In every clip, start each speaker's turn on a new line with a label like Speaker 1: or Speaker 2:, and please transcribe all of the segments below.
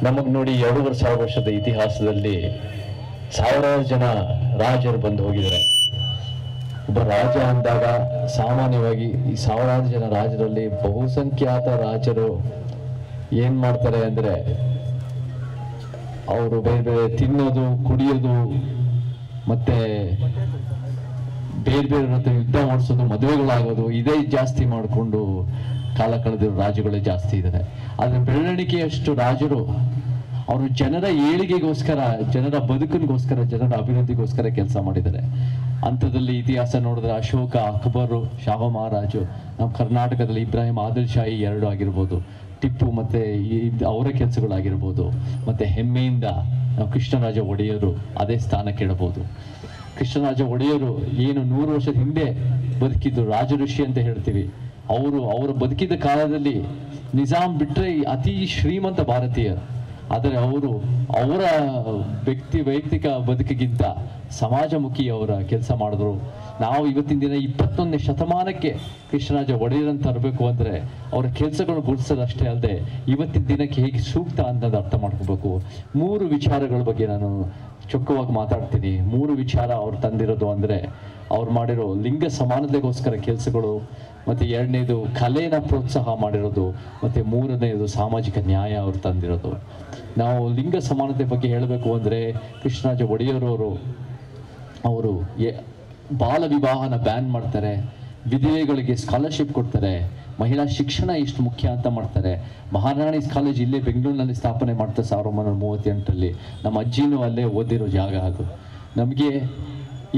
Speaker 1: ನಮಗೆ ನೋಡಿ 2,500 ವರ್ಷದ ಇತಿಹಾಸದಲ್ಲಿ ಸಾವಿರಾರು ಜನ ರಾಜರು ಬಂದು ಹೋಗಿದ್ದಾರೆ. ಒಬ್ಬ ರಾಜ ಅಂದಾಗ ಸಾಮಾನ್ಯವಾಗಿ ಈ ಸಾವಿರಾರು ಜನ ರಾಜರಲ್ಲಿ ಬಹುಸಂಖ್ಯಾತ ರಾಜರು ಏನ್ ಮಾಡ್ತಾರೆ ಅಂದ್ರೆ ಅವರು ಬೇರೆ ಬೇರೆ ತಿನ್ನೋದು, ಕುಡಿಯೋದು, ಮತ್ತೆ ಬೇರೆ ಬೇರೆ ಜೊತೆ ಯುದ್ಧ ಮಾಡಿಸೋದು, ಮದುವೆಗಳಾಗೋದು, ಇದೇ ಜಾಸ್ತಿ ಮಾಡಿಕೊಂಡು ಕಾಲ ಕಳೆದಿರೋ ರಾಜುಗಳೇ ಜಾಸ್ತಿ ಇದ್ದಾರೆ. ಆದ್ರೆ ಬೆರಳಿಕೆಯಷ್ಟು ರಾಜರು ಅವರು ಜನರ ಏಳಿಗೆಗೋಸ್ಕರ, ಜನರ ಬದುಕಿಗೋಸ್ಕರ, ಜನರ ಅಭಿವೃದ್ಧಿಗೋಸ್ಕರ ಕೆಲಸ ಮಾಡಿದ್ದಾರೆ. ಅಂಥದ್ದಲ್ಲಿ ಇತಿಹಾಸ ನೋಡಿದ್ರೆ ಅಶೋಕ, ಅಕ್ಬರು, ಶಾಹ ಮಹಾರಾಜು, ನಮ್ಮ ಕರ್ನಾಟಕದಲ್ಲಿ ಇಬ್ರಾಹಿಂ ಆದಿಲ್ ಶಾಹಿ 2 ಆಗಿರ್ಬೋದು, ಟಿಪ್ಪು ಮತ್ತೆ ಅವರ ಕೆಲಸಗಳಾಗಿರ್ಬೋದು, ಮತ್ತೆ ಹೆಮ್ಮೆಯಿಂದ ನಾವು ಕೃಷ್ಣರಾಜ ಒಡೆಯರು ಅದೇ ಸ್ಥಾನಕ್ಕೆ ಇಡಬಹುದು. ಕೃಷ್ಣರಾಜ ಒಡೆಯರು ಏನು 100 ವರ್ಷದ ಹಿಂದೆ ಬದುಕಿದ್ದು, ರಾಜ ಋಷಿ ಅಂತ ಹೇಳ್ತೀವಿ. ಅವರು ಬದುಕಿದ ಕಾಲದಲ್ಲಿ ನಿಜಾಮ್ ಬಿಟ್ರೆ ಅತಿ ಶ್ರೀಮಂತ ಭಾರತೀಯರು. ಆದರೆ ಅವರ ವೈಯಕ್ತಿಕ ಬದುಕಿಗಿಂತ ಸಮಾಜಮುಖಿ ಅವರ ಕೆಲಸ ಮಾಡಿದ್ರು. ನಾವು ಇವತ್ತಿನ ದಿನ 21ನೇ ಶತಮಾನಕ್ಕೆ ಕೃಷ್ಣರಾಜ ಒಡೆಯರನ್ನು ತರಬೇಕು ಅಂದರೆ ಅವರ ಕೆಲಸಗಳು ಗುರುತಿಸೋದಷ್ಟೇ ಅಲ್ಲದೆ ಇವತ್ತಿನ ದಿನಕ್ಕೆ ಹೇಗೆ ಸೂಕ್ತ ಅನ್ನೋದು ಅರ್ಥ ಮಾಡ್ಕೋಬೇಕು. 3 ವಿಚಾರಗಳ ಬಗ್ಗೆ ನಾನು ಚೊಕ್ಕವಾಗಿ ಮಾತಾಡ್ತೀನಿ. 3 ವಿಚಾರ ಅವ್ರು ತಂದಿರೋದು ಅಂದರೆ ಅವ್ರು ಮಾಡಿರೋ ಲಿಂಗ ಸಮಾನತೆಗೋಸ್ಕರ ಕೆಲಸಗಳು, ಮತ್ತು 2ನೇದು ಕಲೆನ ಪ್ರೋತ್ಸಾಹ ಮಾಡಿರೋದು, ಮತ್ತು 3ನೇದು ಸಾಮಾಜಿಕ ನ್ಯಾಯ ಅವ್ರು ತಂದಿರೋದು. ನಾವು ಲಿಂಗ ಸಮಾನತೆ ಬಗ್ಗೆ ಹೇಳಬೇಕು ಅಂದರೆ ಕೃಷ್ಣರಾಜ ಒಡೆಯರವರು ಅವರು ಬಾಲ ವಿವಾಹನ ಬ್ಯಾನ್ ಮಾಡ್ತಾರೆ, ವಿಧವೆಗಳಿಗೆ ಸ್ಕಾಲರ್ಶಿಪ್ ಕೊಡ್ತಾರೆ, ಮಹಿಳಾ ಶಿಕ್ಷಣ ಎಷ್ಟು ಮುಖ್ಯ ಅಂತ ಮಾಡ್ತಾರೆ. ಮಹಾರಾಣೀಸ್ ಕಾಲೇಜ್ ಇಲ್ಲೇ ಬೆಂಗಳೂರಿನಲ್ಲಿ ಸ್ಥಾಪನೆ ಮಾಡ್ತಾರೆ 1938ರಲ್ಲಿ. ನಮ್ಮ ಅಜ್ಜಿನೂ ಅಲ್ಲೇ ಓದಿರೋ ಜಾಗ ಅದು. ನಮಗೆ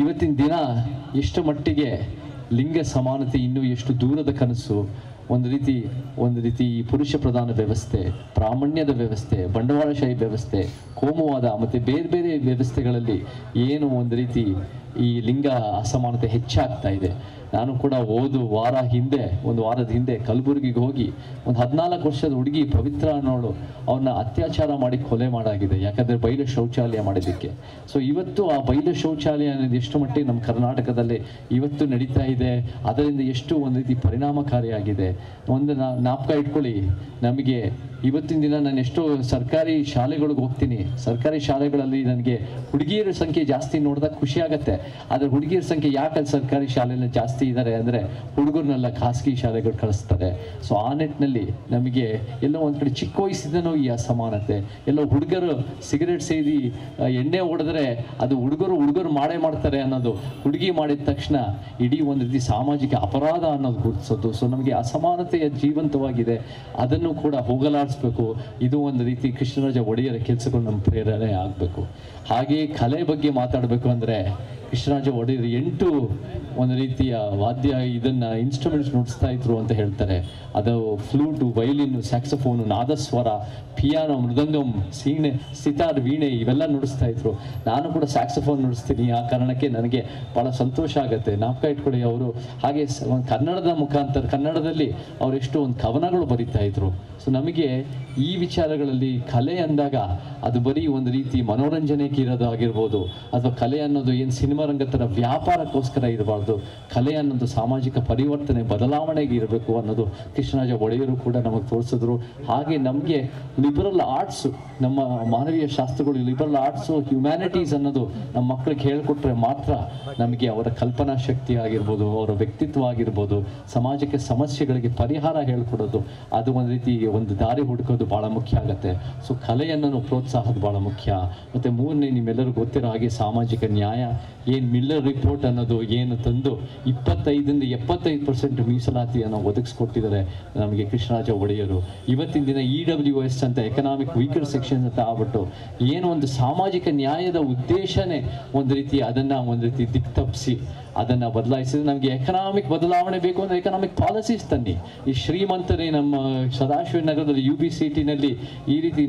Speaker 1: ಇವತ್ತಿನ ದಿನ ಎಷ್ಟು ಮಟ್ಟಿಗೆ ಲಿಂಗ ಸಮಾನತೆ ಇನ್ನೂ ಎಷ್ಟು ದೂರದ ಕನಸು. ಒಂದು ರೀತಿ ಪುರುಷ ಪ್ರಧಾನ ವ್ಯವಸ್ಥೆ, ಪ್ರಾಮಾಣ್ಯದ ವ್ಯವಸ್ಥೆ, ಬಂಡವಾಳಶಾಹಿ ವ್ಯವಸ್ಥೆ, ಕೋಮುವಾದ ಮತ್ತು ಬೇರೆ ಬೇರೆ ವ್ಯವಸ್ಥೆಗಳಲ್ಲಿ ಏನು ಒಂದು ರೀತಿ ಈ ಲಿಂಗ ಅಸಮಾನತೆ ಹೆಚ್ಚಾಗ್ತಾ ಇದೆ. ನಾನು ಕೂಡ ಒಂದು ವಾರದ ಹಿಂದೆ ಕಲಬುರಗಿಗೆ ಹೋಗಿ ಒಂದು 14 ವರ್ಷದ ಹುಡುಗಿ ಪವಿತ್ರ ಅನ್ನೋಳು ಅವನ್ನ ಅತ್ಯಾಚಾರ ಮಾಡಿ ಕೊಲೆ ಮಾಡಾಗಿದೆ, ಯಾಕಂದರೆ ಬಯಲು ಶೌಚಾಲಯ ಮಾಡಿದ್ದಕ್ಕೆ. ಸೊ ಇವತ್ತು ಆ ಬಯಲು ಶೌಚಾಲಯ ಅನ್ನೋದು ಎಷ್ಟು ಮಟ್ಟಿಗೆ ನಮ್ಮ ಕರ್ನಾಟಕದಲ್ಲಿ ಇವತ್ತು ನಡೀತಾ ಇದೆ, ಅದರಿಂದ ಎಷ್ಟು ಒಂದು ರೀತಿ ಪರಿಣಾಮಕಾರಿಯಾಗಿದೆ. ಒಂದು ಜ್ಞಾಪಕ ಇಟ್ಕೊಳ್ಳಿ, ನಮಗೆ ಇವತ್ತಿನ ದಿನ ನಾನು ಎಷ್ಟೋ ಸರ್ಕಾರಿ ಶಾಲೆಗಳಿಗೆ ಹೋಗ್ತೀನಿ, ಸರ್ಕಾರಿ ಶಾಲೆಗಳಲ್ಲಿ ನನಗೆ ಹುಡುಗಿಯರ ಸಂಖ್ಯೆ ಜಾಸ್ತಿ ನೋಡಿದಾಗ ಖುಷಿ ಆಗುತ್ತೆ. ಆದರೆ ಹುಡುಗಿಯರ ಸಂಖ್ಯೆ ಯಾಕೆ ಸರ್ಕಾರಿ ಶಾಲೆಯಲ್ಲಿ ಜಾಸ್ತಿ ಇದ್ದಾರೆ ಅಂದರೆ ಹುಡುಗರನ್ನೆಲ್ಲ ಖಾಸಗಿ ಶಾಲೆಗಳು ಕಳಿಸ್ತಾರೆ. ಸೊ ಆ ನಿಟ್ಟಿನಲ್ಲಿ ನಮಗೆ ಎಲ್ಲೋ ಒಂದು ಕಡೆ ಚಿಕ್ಕ ವಯಸ್ಸಿದನೋ ಈ ಅಸಮಾನತೆ, ಎಲ್ಲೋ ಹುಡುಗರು ಸಿಗರೇಟ್ ಸೇದಿ ಎಣ್ಣೆ ಹೊಡೆದ್ರೆ ಅದು ಹುಡುಗರು ಮಾಡೇ ಮಾಡ್ತಾರೆ ಅನ್ನೋದು, ಹುಡುಗಿ ಮಾಡಿದ ತಕ್ಷಣ ಇಡೀ ಒಂದು ರೀತಿ ಸಾಮಾಜಿಕ ಅಪರಾಧ ಅನ್ನೋದು ಗುರುತಿಸೋದು. ಸೊ ನಮಗೆ ಅಸಮಾನತೆಯ ಜೀವಂತವಾಗಿದೆ, ಅದನ್ನು ಕೂಡ ಹೋಗಲಾಡಿಸ್ಬೇಕು. ಇದು ಒಂದು ರೀತಿ ಕೃಷ್ಣರಾಜ ಒಡೆಯರ ಕೆಲಸಗಳು ನಮ್ಮ ಪ್ರೇರಣೆ ಆಗಬೇಕು. ಹಾಗೆಯೇ ಕಲೆ ಬಗ್ಗೆ ಮಾತಾಡಬೇಕು ಅಂದರೆ ಕೃಷ್ಣರಾಜ ಒಡೆಯರು 8 ಒಂದು ರೀತಿಯ ವಾದ್ಯ ಇನ್ಸ್ಟ್ರೂಮೆಂಟ್ಸ್ ನುಡಿಸ್ತಾ ಇದ್ರು ಅಂತ ಹೇಳ್ತಾರೆ. ಅದು flute, violin, saxophone, nadaswara, piano, mridangam, sitar, ವೀಣೆ ಇವೆಲ್ಲ ನುಡಿಸ್ತಾ ಇದ್ರು. ನಾನು ಕೂಡ ಸ್ಯಾಕ್ಸಫೋನ್ ನುಡಿಸ್ತೀನಿ. ಆ ಕಾರಣಕ್ಕೆ ನನಗೆ ಭಾಳ ಸಂತೋಷ ಆಗುತ್ತೆ. ಜ್ಞಾಪಕ ಇಟ್ಕೊಳ್ಳಿ, ಅವರು ಹಾಗೆ ಕನ್ನಡದಲ್ಲಿ ಅವರೆಷ್ಟು ಒಂದು ಕವನಗಳು ಬರೀತಾ ಇದ್ರು. ಸೊ ನಮಗೆ ಈ ವಿಚಾರಗಳಲ್ಲಿ ಕಲೆ ಅಂದಾಗ ಅದು ಬರೀ ಒಂದು ರೀತಿ ಮನೋರಂಜನೆಗೆ ಇರೋದಾಗಿರ್ಬೋದು, ಅಥವಾ ಕಲೆ ಅನ್ನೋದು ಏನು ಸಿನಿಮಾ ರಂಗ ಥರ ವ್ಯಾಪಾರಕ್ಕೋಸ್ಕರ ಇರಬಾರ್ದು. ಕಲೆ ಅನ್ನೋದು ಸಾಮಾಜಿಕ ಪರಿವರ್ತನೆ, ಬದಲಾವಣೆಗೆ ಇರಬೇಕು ಅನ್ನೋದು ಕೃಷ್ಣರಾಜ ಒಡೆಯರು ಕೂಡ ನಮಗೆ ತೋರಿಸಿದ್ರು. ಹಾಗೆ ನಮಗೆ ಲಿಬರಲ್ ಆರ್ಟ್ಸು, ನಮ್ಮ ಮಾನವೀಯ ಶಾಸ್ತ್ರಗಳು, ಲಿಬರಲ್ ಆರ್ಟ್ಸು, ಹ್ಯುಮ್ಯಾನಿಟೀಸ್ ಅನ್ನೋದು ನಮ್ಮ ಮಕ್ಕಳಿಗೆ ಹೇಳಿಕೊಟ್ರೆ ಮಾತ್ರ ನಮಗೆ ಅವರ ಕಲ್ಪನಾ ಶಕ್ತಿ ಆಗಿರ್ಬೋದು, ಅವರ ವ್ಯಕ್ತಿತ್ವ ಆಗಿರ್ಬೋದು, ಸಮಾಜಕ್ಕೆ ಸಮಸ್ಯೆಗಳಿಗೆ ಪರಿಹಾರ ಹೇಳ್ಕೊಡೋದು, ಅದು ಒಂದು ರೀತಿ ಒಂದು ದಾರಿ ಹುಡುಕೋದು ಭಾಳ ಮುಖ್ಯ ಆಗುತ್ತೆ. ಸೊ ಕಲೆಯನ್ನು ಪ್ರೋತ್ಸಾಹದ ಭಾಳ ಮುಖ್ಯ. ಮತ್ತು 3ನೇ ನಿಮ್ಮೆಲ್ಲರಿಗೂ ಗೊತ್ತಿರೋ ಹಾಗೆ ಸಾಮಾಜಿಕ ನ್ಯಾಯ. ಏನು ಮಿಲ್ಲರ್ ರಿಪೋರ್ಟ್ ಅನ್ನೋದು ಏನು ತಂದು 25ರಿಂದ 75% ಮೀಸಲಾತಿಯನ್ನು ಒದಗಿಸ್ಕೊಟ್ಟಿದ್ದಾರೆ ನಮಗೆ ಕೃಷ್ಣರಾಜ ಒಡೆಯರು. ಇವತ್ತಿನ ದಿನ EWS ಅಂತ ಎಕನಾಮಿಕ್ ವೀಕರ್ ಸೆಕ್ಷನ್ ಅಂತ ಆಗ್ಬಿಟ್ಟು ಏನು ಒಂದು ಸಾಮಾಜಿಕ ನ್ಯಾಯದ ಉದ್ದೇಶನೇ ಒಂದು ರೀತಿ ಅದನ್ನು ಒಂದು ರೀತಿ ದಿಕ್ತಪ್ಪಿಸಿ ಅದನ್ನು ಬದಲಾಯಿಸಿದ್ರೆ, ನಮಗೆ ಎಕನಾಮಿಕ್ ಬದಲಾವಣೆ ಬೇಕು ಅಂದರೆ ಎಕನಾಮಿಕ್ ಪಾಲಿಸೀಸ್ ತನ್ನಿ. ಈ ಶ್ರೀಮಂತರೇ ನಮ್ಮ ಸದಾಶಿವ ನಗರದಲ್ಲಿ UBCTನಲ್ಲಿ ಈ ರೀತಿ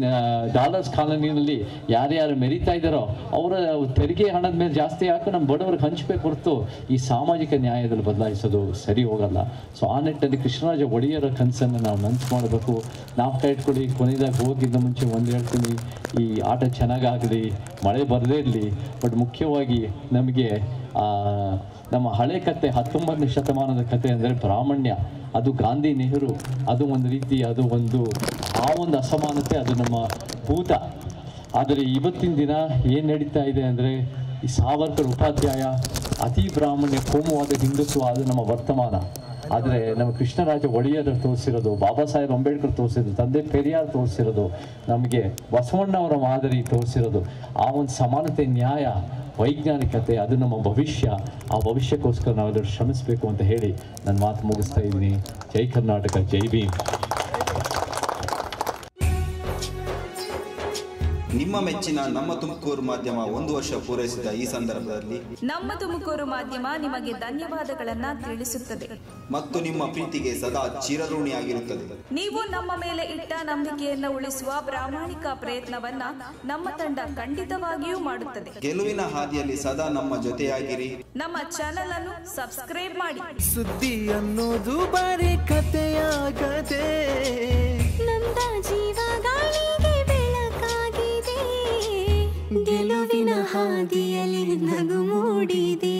Speaker 1: ಡಾಲರ್ಸ್ ಕಾಲೋನಿನಲ್ಲಿ ಯಾರ್ಯಾರು ಮೆರೀತಾ ಇದ್ದಾರೋ ಅವರ ತೆರಿಗೆ ಹಣದ ಮೇಲೆ ಜಾಸ್ತಿ ಹಾಕಿ ನಮ್ಮ ಬಡವರಿಗೆ ಹಂಚಬೇಕು ಹೊರತು ಈ ಸಾಮಾಜಿಕ ನ್ಯಾಯದಲ್ಲಿ ಬದಲಾಯಿಸೋದು ಸರಿ ಹೋಗಲ್ಲ. ಸೊ ಆ ನಿಟ್ಟಿನಲ್ಲಿ ಕೃಷ್ಣರಾಜ ಒಡೆಯರ ಕನಸನ್ನು ನಾವು ನನಸು ಮಾಡಬೇಕು. ನಾವು ಕೈ ಇಟ್ಕೊಳ್ಳಿ. ಕೊನೆಯದಾಗಿ ಹೋಗಿದ್ದ ಮುಂಚೆ ಒಂದು ಹೇಳ್ತೀನಿ, ಈ ಆಟ ಚೆನ್ನಾಗಾಗಲಿ, ಮಳೆ ಬರದೇ ಇರಲಿ, ಬಟ್ ಮುಖ್ಯವಾಗಿ ನಮಗೆ ನಮ್ಮ ಹಳೆ ಕತೆ 19ನೇ ಶತಮಾನದ ಕತೆ ಅಂದರೆ ಬ್ರಾಹ್ಮಣ್ಯ, ಅದು ಗಾಂಧಿ ನೆಹರು, ಅದು ಒಂದು ರೀತಿ ಅದು ಒಂದು ಆ ಒಂದು ಅಸಮಾನತೆ ಅದು ನಮ್ಮ ಭೂತ. ಆದರೆ ಇವತ್ತಿನ ದಿನ ಏನು ನಡೀತಾ ಇದೆ ಅಂದರೆ ಈ ಸಾವರ್ಕರ್ ಉಪಾಧ್ಯಾಯ ಅತಿ ಬ್ರಾಹ್ಮಣ್ಯ ಕೋಮುವಾದ ಹಿಂದುತ್ವ ಅದು ನಮ್ಮ ವರ್ತಮಾನ. ಆದರೆ ನಮ್ಮ ಕೃಷ್ಣರಾಜ ಒಡೆಯರ್ ತೋರಿಸಿರೋದು, ಬಾಬಾ ಸಾಹೇಬ್ ಅಂಬೇಡ್ಕರ್ ತೋರಿಸಿರೋದು, ತಂದೆ ಪೆರಿಯಾರ್ ತೋರಿಸಿರೋದು, ನಮಗೆ ಬಸವಣ್ಣವರ ಮಾದರಿ ತೋರಿಸಿರೋದು ಆ ಒಂದು ಸಮಾನತೆ, ನ್ಯಾಯ, ವೈಜ್ಞಾನಿಕತೆ ಅದು ನಮ್ಮ ಭವಿಷ್ಯ. ಆ ಭವಿಷ್ಯಕ್ಕೋಸ್ಕರ ನಾವೆಲ್ಲರೂ ಶ್ರಮಿಸಬೇಕು ಅಂತ ಹೇಳಿ ನನ್ನ ಮಾತು ಮುಗಿಸ್ತಾ ಇದ್ದೀನಿ. ಜೈ ಕರ್ನಾಟಕ, ಜೈ ಭೀಮ್.
Speaker 2: ನಿಮ್ಮ ಮೆಚ್ಚಿನ ನಮ್ಮ ತುಮಕೂರು ಮಾಧ್ಯಮ 1 ವರ್ಷ ಪೂರೈಸಿದ ಈ ಸಂದರ್ಭದಲ್ಲಿ
Speaker 3: ನಮ್ಮ ತುಮಕೂರು ಮಾಧ್ಯಮ ನಿಮಗೆ ಧನ್ಯವಾದಗಳನ್ನ ತಿಳಿಸುತ್ತದೆ
Speaker 2: ಮತ್ತು ನಿಮ್ಮ ಪ್ರೀತಿಗೆ ಸದಾ ಚಿರಋಣಿಯಾಗಿರುತ್ತದೆ.
Speaker 3: ನೀವು ನಮ್ಮ ಮೇಲೆ ಇಟ್ಟ ನಂಬಿಕೆಯನ್ನು ಉಳಿಸುವ ಪ್ರಾಮಾಣಿಕ ಪ್ರಯತ್ನವನ್ನ ನಮ್ಮ ತಂಡ ಖಂಡಿತವಾಗಿಯೂ ಮಾಡುತ್ತದೆ.
Speaker 2: ಗೆಲುವಿನ ಹಾದಿಯಲ್ಲಿ ಸದಾ ನಮ್ಮ ಜೊತೆಯಾಗಿರಿ.
Speaker 3: ನಮ್ಮ ಚಾನೆಲ್ ಅನ್ನು ಸಬ್ಸ್ಕ್ರೈಬ್ ಮಾಡಿ.
Speaker 4: ಸುದ್ದಿ ಅನ್ನೋದು ಬರೀ ಕಥೆಯಾಗದೆ
Speaker 5: ನೊಂದ ಜೀವಗಳಿಗೆ ಬೆಳಕಾಗಿದೆ, ಗೆಲುವಿನ ಹಾದಿಯಲ್ಲಿ ನಗು ಮೂಡಿದೆ.